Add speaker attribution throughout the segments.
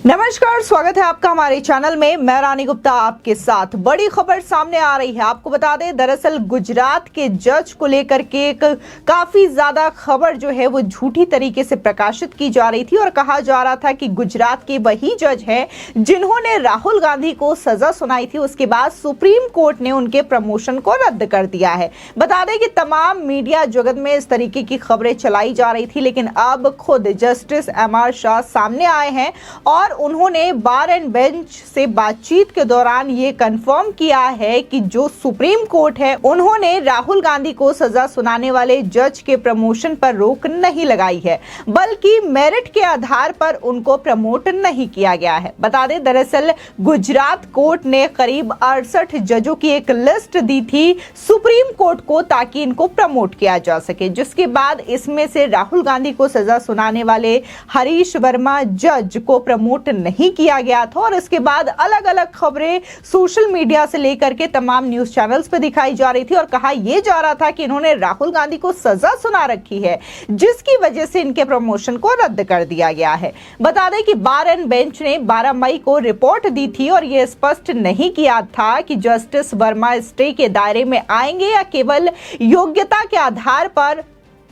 Speaker 1: नमस्कार, स्वागत है आपका हमारे चैनल में। मैं रानी गुप्ता आपके साथ। बड़ी खबर सामने आ रही है। आपको बता दें, दरअसल गुजरात के जज को लेकर के एक काफी ज्यादा खबर जो है वो झूठी तरीके से प्रकाशित की जा रही थी और कहा जा रहा था कि गुजरात के वही जज हैं जिन्होंने राहुल गांधी को सजा सुनाई थी। उसके बाद सुप्रीम कोर्ट ने उनके प्रमोशन को रद्द कर दिया है। बता दें कि तमाम मीडिया जगत में इस तरीके की खबरें चलाई जा रही थी, लेकिन अब खुद जस्टिस एमआर शाह सामने आए हैं और उन्होंने बार एंड बेंच से बातचीत के दौरान ये कंफर्म किया है कि जो सुप्रीम कोर्ट है उन्होंने राहुल गांधी को सजा सुनाने वाले जज के प्रमोशन पर रोक नहीं लगाई है, बल्कि मेरिट के आधार पर उनको प्रमोट नहीं किया गया है। बता दें, दरअसल गुजरात कोर्ट ने करीब 68 जजों की एक लिस्ट दी थी सुप्रीम कोर्ट को ताकि इनको प्रमोट किया जा सके, जिसके बाद इसमें से राहुल गांधी को सजा सुनाने वाले हरीश वर्मा जज को प्रमोट नहीं किया गया था। और इसके बाद अलग अलग खबरें सोशल मीडिया से लेकर के तमाम न्यूज चैनल्स पे दिखाई जा रही थी और कहा यह जा रहा था कि इन्होंने राहुल गांधी को सजा सुना रखी है, जिसकी वजह से इनके प्रमोशन को रद्द कर दिया गया है। बता दें कि बार एंड बेंच ने 12 मई को रिपोर्ट दी थी और यह स्पष्ट नहीं किया था कि जस्टिस वर्मा स्टे के दायरे में आएंगे या केवल योग्यता के आधार पर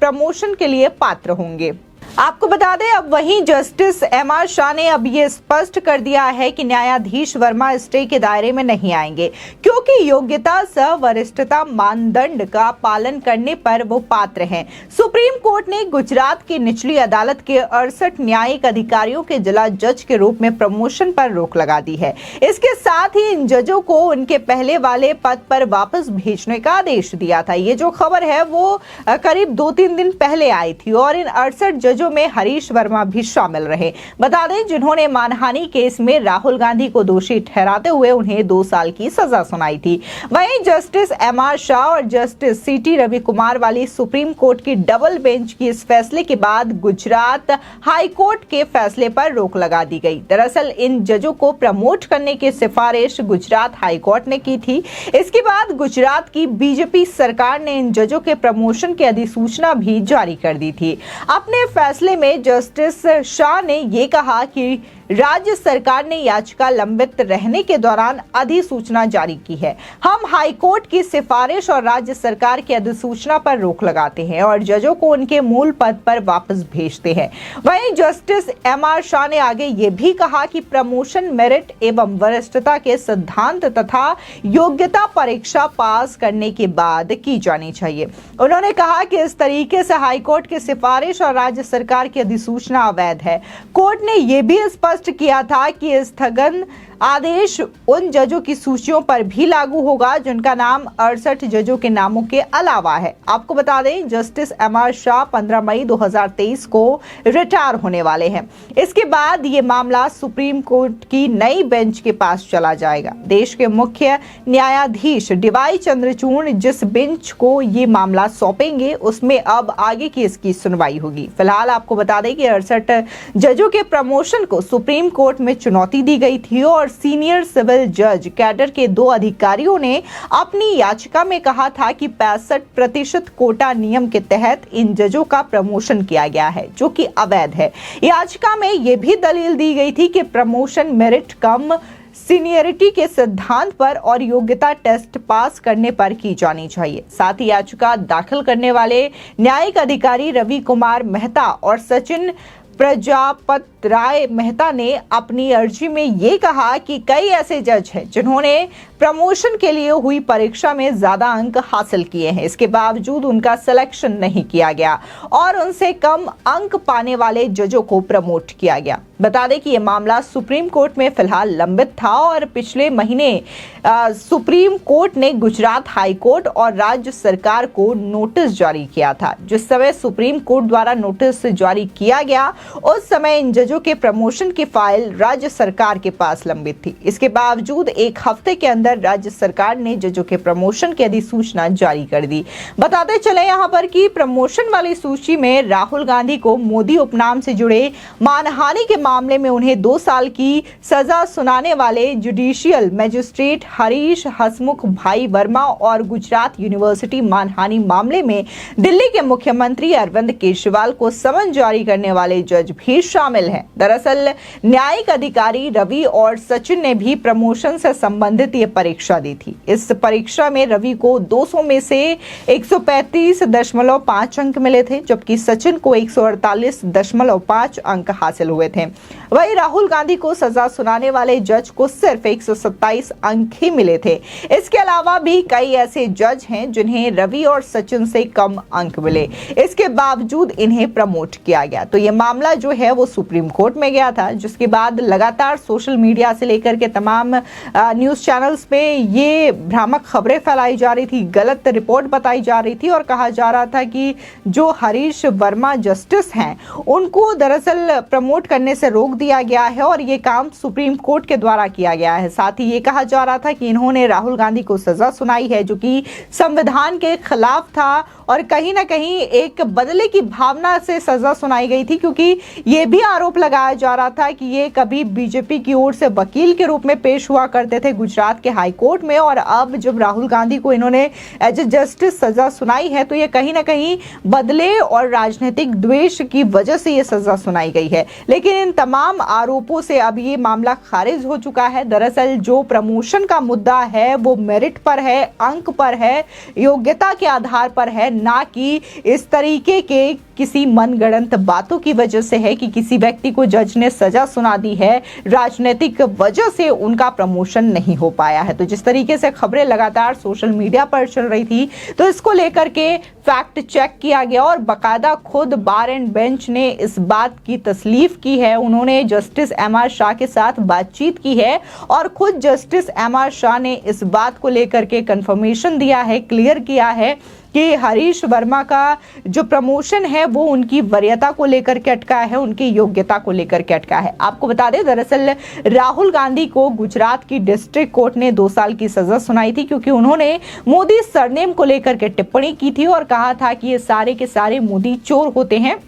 Speaker 1: प्रमोशन के लिए पात्र होंगे। आपको बता दें, अब वहीं जस्टिस एमआर शाह ने अब ये स्पष्ट कर दिया है कि न्यायाधीश वर्मा स्टे के दायरे में नहीं आएंगे, क्योंकि योग्यता सह वरिष्ठता मानदंड का पालन करने पर वो पात्र हैं। सुप्रीम कोर्ट ने गुजरात की निचली अदालत के 68 न्यायिक अधिकारियों के जिला जज के रूप में प्रमोशन पर रोक लगा दी है। इसके साथ ही इन जजों को उनके पहले वाले पद पर वापस भेजने का आदेश दिया था। ये जो खबर है वो करीब 2-3 दिन पहले आई थी और इन 68 जजों में हरीश वर्मा भी शामिल रहे। बता दें, जिन्होंने मानहानि केस में राहुल गांधी को दोषी ठहराते हुए उन्हें 2 साल की सजा सुनाई थी। वहीं जस्टिस एमआर शाह और जस्टिस सीटी रवि कुमार वाली सुप्रीम कोर्ट की डबल बेंच की इस फैसले के बाद गुजरात हाई कोर्ट के फैसले पर रोक लगा दी गई। दरअसल इन जजों को प्रमोट करने की सिफारिश गुजरात हाई कोर्ट ने की थी। इसके बाद गुजरात की बीजेपी सरकार ने इन जजों के प्रमोशन की अधिसूचना भी जारी कर दी थी। अपने फैसले में जस्टिस शाह ने यह कहा कि राज्य सरकार ने याचिका लंबित रहने के दौरान अधिसूचना जारी की है। हम हाई कोर्ट की सिफारिश और राज्य सरकार की अधिसूचना पर रोक लगाते हैं और जजों को उनके मूल पद पर वापस भेजते हैं। वहीं जस्टिस एमआर शाह ने आगे ये भी कहा कि प्रमोशन मेरिट एवं वरिष्ठता के सिद्धांत तथा योग्यता परीक्षा पास करने के बाद की जानी चाहिए। उन्होंने कहा कि इस तरीके से हाई कोर्ट की सिफारिश और राज्य सरकार की अधिसूचना अवैध है। कोर्ट ने यह भी स्पष्ट किया था कि स्थगन आदेश उन जजों की सूचियों पर भी लागू होगा जिनका नाम 68 जजों के नामों के अलावा है। आपको बता दें, जस्टिस एमआर शाह 15 मई 2023 को रिटायर होने वाले हैं। इसके बाद ये मामला सुप्रीम कोर्ट की नई बेंच के पास चला जाएगा। देश के मुख्य न्यायाधीश डीवाई चंद्रचूड़ जिस बेंच को ये मामला सौंपेंगे उसमें अब आगे की इसकी सुनवाई होगी। फिलहाल आपको बता दें कि 68 जजों के प्रमोशन को सुप्रीम कोर्ट में चुनौती दी गई थी और सीनियर सिविल जज कैडर के 2 अधिकारियों ने अपनी याचिका में कहा था कि 65% कोटा नियम के तहत इन जजों का प्रमोशन किया गया है, जो कि अवैध है। याचिका में यह भी दलील दी गई थी कि प्रमोशन मेरिट कम सीनियरिटी के सिद्धांत पर और योग्यता टेस्ट पास करने पर की जानी चाहिए। साथ ही याचिका दाखिल करने वाले न्यायिक अधिकारी रवि कुमार मेहता और सचिन प्रजापत राय मेहता ने अपनी अर्जी में ये कहा कि कई ऐसे जज हैं जिन्होंने प्रमोशन के लिए हुई परीक्षा में ज्यादा अंक हासिल किए हैं, इसके बावजूद उनका सिलेक्शन नहीं किया गया और उनसे कम अंक पाने वाले जजों को प्रमोट किया गया। बता दें कि यह मामला सुप्रीम कोर्ट में फिलहाल लंबित था और पिछले महीने सुप्रीम कोर्ट ने गुजरात हाई कोर्ट और राज्य सरकार को नोटिस जारी किया था। जिस समय सुप्रीम कोर्ट द्वारा नोटिस जारी किया गया उस समय इन जजों के प्रमोशन की फाइल राज्य सरकार के पास लंबित थी। इसके बावजूद 1 हफ्ते के अंदर राज्य सरकार ने जजों के प्रमोशन की अधिसूचना जारी कर दी। बताते चले यहाँ पर कि प्रमोशन वाली सूची में राहुल गांधी को मोदी उपनाम से जुड़े मानहानि के मामले में उन्हें 2 साल की सजा सुनाने वाले जुडिशियल मजिस्ट्रेट हरीश हसमुख भाई वर्मा और गुजरात यूनिवर्सिटी मानहानि मामले में दिल्ली के मुख्यमंत्री अरविंद केजरीवाल को समन जारी करने वाले जज भी शामिल हैं। दरअसल न्यायिक अधिकारी रवि और सचिन ने भी प्रमोशन से संबंधित ये परीक्षा दी थी। इस परीक्षा में रवि को 200 में से 135.5 अंक मिले थे, जबकि सचिन को 148.5 अंक हासिल हुए थे। वहीं राहुल गांधी को सजा सुनाने वाले जज को सिर्फ 127 अंक ही मिले थे। इसके अलावा भी कई ऐसे जज हैं जिन्हें रवि और सचिन से कम अंक मिले, इसके बावजूद इन्हें प्रमोट किया गया। तो ये मामला जो है वो सुप्रीम कोर्ट में गया था, जिसके बाद लगातार सोशल मीडिया से लेकर के तमाम न्यूज चैनल्स पे ये भ्रामक खबरें फैलाई जा रही थी, गलत रिपोर्ट बताई जा रही थी और कहा जा रहा था कि जो हरीश वर्मा जस्टिस हैं उनको दरअसल प्रमोट करने से रोक दिया गया है और ये काम सुप्रीम कोर्ट के द्वारा किया गया है। साथ ही ये कहा जा रहा था कि इन्होंने राहुल गांधी को सजा सुनाई है जो कि संविधान के खिलाफ था और कहीं ना कहीं एक बदले की भावना से सजा सुनाई गई थी, क्योंकि ये भी आरोप लगाया जा रहा था कि ये कभी बीजेपी की ओर से वकील के रूप में पेश हुआ करते थे गुजरात के हाई कोर्ट में, और अब जब राहुल गांधी को इन्होंने एज ए जस्टिस सजा सुनाई है तो ये कहीं ना कहीं बदले और राजनीतिक द्वेष की वजह से ये सजा सुनाई गई है। लेकिन इन तमाम आरोपों से अब ये मामला खारिज हो चुका है। दरअसल जो प्रमोशन का मुद्दा है वो मेरिट पर है, अंक पर है, योग्यता के आधार पर है, ना कि इस तरीके के किसी मनगढ़ंत बातों की वजह से है कि किसी व्यक्ति को जज ने सजा सुना दी है, राजनीतिक वजह से उनका प्रमोशन नहीं हो पाया है। तो जिस तरीके से खबरें लगातार सोशल मीडिया पर चल रही थी तो इसको लेकर के फैक्ट चेक किया गया और बाकायदा खुद बार एंड बेंच ने इस बात की तसलीफ की है। उन्होंने जस्टिस एमआर शाह के साथ बातचीत की है और खुद जस्टिस एमआर शाह ने इस बात को लेकर के कंफर्मेशन दिया है, क्लियर किया है कि हरीश वर्मा का जो प्रमोशन है वो उनकी वरीयता को लेकर के अटका है, उनकी योग्यता को लेकर के अटका है। आपको बता दें दरअसल राहुल गांधी को गुजरात की डिस्ट्रिक्ट कोर्ट ने 2 साल की सजा सुनाई थी, क्योंकि उन्होंने मोदी सरनेम को लेकर के टिप्पणी की थी और कहा था कि ये सारे के सारे मोदी चोर होते हैं।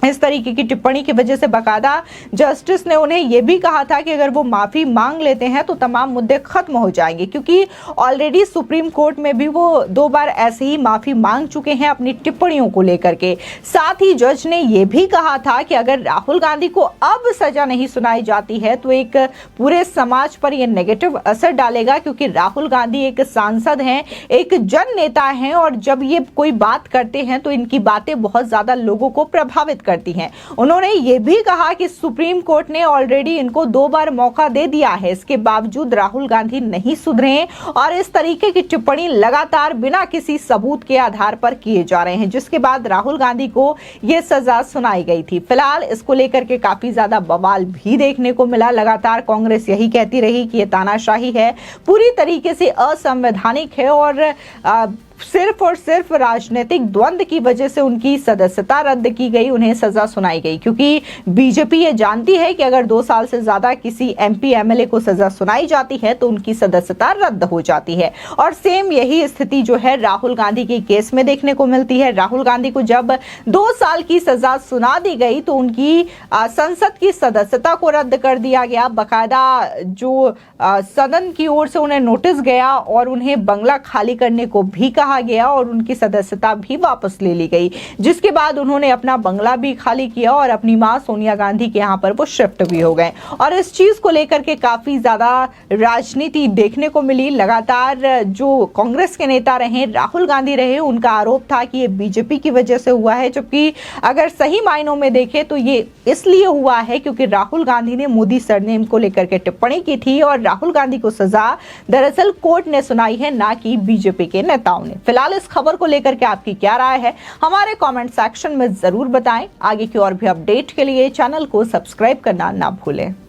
Speaker 1: इस तरीके की टिप्पणी की वजह से बाकायदा जस्टिस ने उन्हें यह भी कहा था कि अगर वो माफी मांग लेते हैं तो तमाम मुद्दे खत्म हो जाएंगे, क्योंकि ऑलरेडी सुप्रीम कोर्ट में भी वो 2 बार ऐसे ही माफी मांग चुके हैं अपनी टिप्पणियों को लेकर के। साथ ही जज ने यह भी कहा था कि अगर राहुल गांधी को अब सजा नहीं सुनाई जाती है तो एक पूरे समाज पर यह नेगेटिव असर डालेगा, क्योंकि राहुल गांधी एक सांसद हैं, एक जन नेता हैं और जब ये कोई बात करते हैं तो इनकी बातें बहुत ज्यादा लोगों को प्रभावित करती हैं। उन्होंने ये भी कहा कि सुप्रीम कोर्ट ने ऑलरेडी इनको 2 बार मौका दे दिया है, इसके बावजूद राहुल गांधी नहीं सुधरे और इस तरीके की टिप्पणी लगातार बिना किसी सबूत के आधार पर किए जा रहे हैं, जिसके बाद राहुल गांधी को यह सजा सुनाई गई थी। फिलहाल इसको लेकर के काफी ज्यादा बवाल भी देखने को मिला। लगातार कांग्रेस यही कहती रही कि यह तानाशाही है, पूरी तरीके से असंवैधानिक है और सिर्फ और सिर्फ राजनीतिक द्वंद की वजह से उनकी सदस्यता रद्द की गई, उन्हें सजा सुनाई गई, क्योंकि बीजेपी ये जानती है कि अगर 2 साल से ज्यादा किसी एमपी एमएलए को सजा सुनाई जाती है तो उनकी सदस्यता रद्द हो जाती है। और सेम यही स्थिति जो है राहुल गांधी के केस में देखने को मिलती है। राहुल गांधी को जब 2 साल की सजा सुना दी गई तो उनकी संसद की सदस्यता को रद्द कर दिया गया। बाकायदा जो सदन की ओर से उन्हें नोटिस गया और उन्हें बंगला खाली करने को भी कहा गया और उनकी सदस्यता भी वापस ले ली गई, जिसके बाद उन्होंने अपना बंगला भी खाली किया और अपनी मां सोनिया गांधी के यहां पर वो शिफ्ट भी हो गए। और इस चीज को लेकर के काफी ज्यादा राजनीति देखने को मिली। लगातार जो कांग्रेस के नेता रहे, राहुल गांधी रहे, उनका आरोप था कि ये बीजेपी की वजह से हुआ है, जबकि अगर सही मायनों में देखें तो ये इसलिए हुआ है क्योंकि राहुल गांधी ने मोदी सरनेम को लेकर के टिप्पणी की थी और राहुल गांधी को सजा दरअसल कोर्ट ने सुनाई है, ना कि बीजेपी के नेताओं ने। फिलहाल इस खबर को लेकर के आपकी क्या राय है हमारे कमेंट सेक्शन में जरूर बताएं। आगे की और भी अपडेट के लिए चैनल को सब्सक्राइब करना ना भूलें।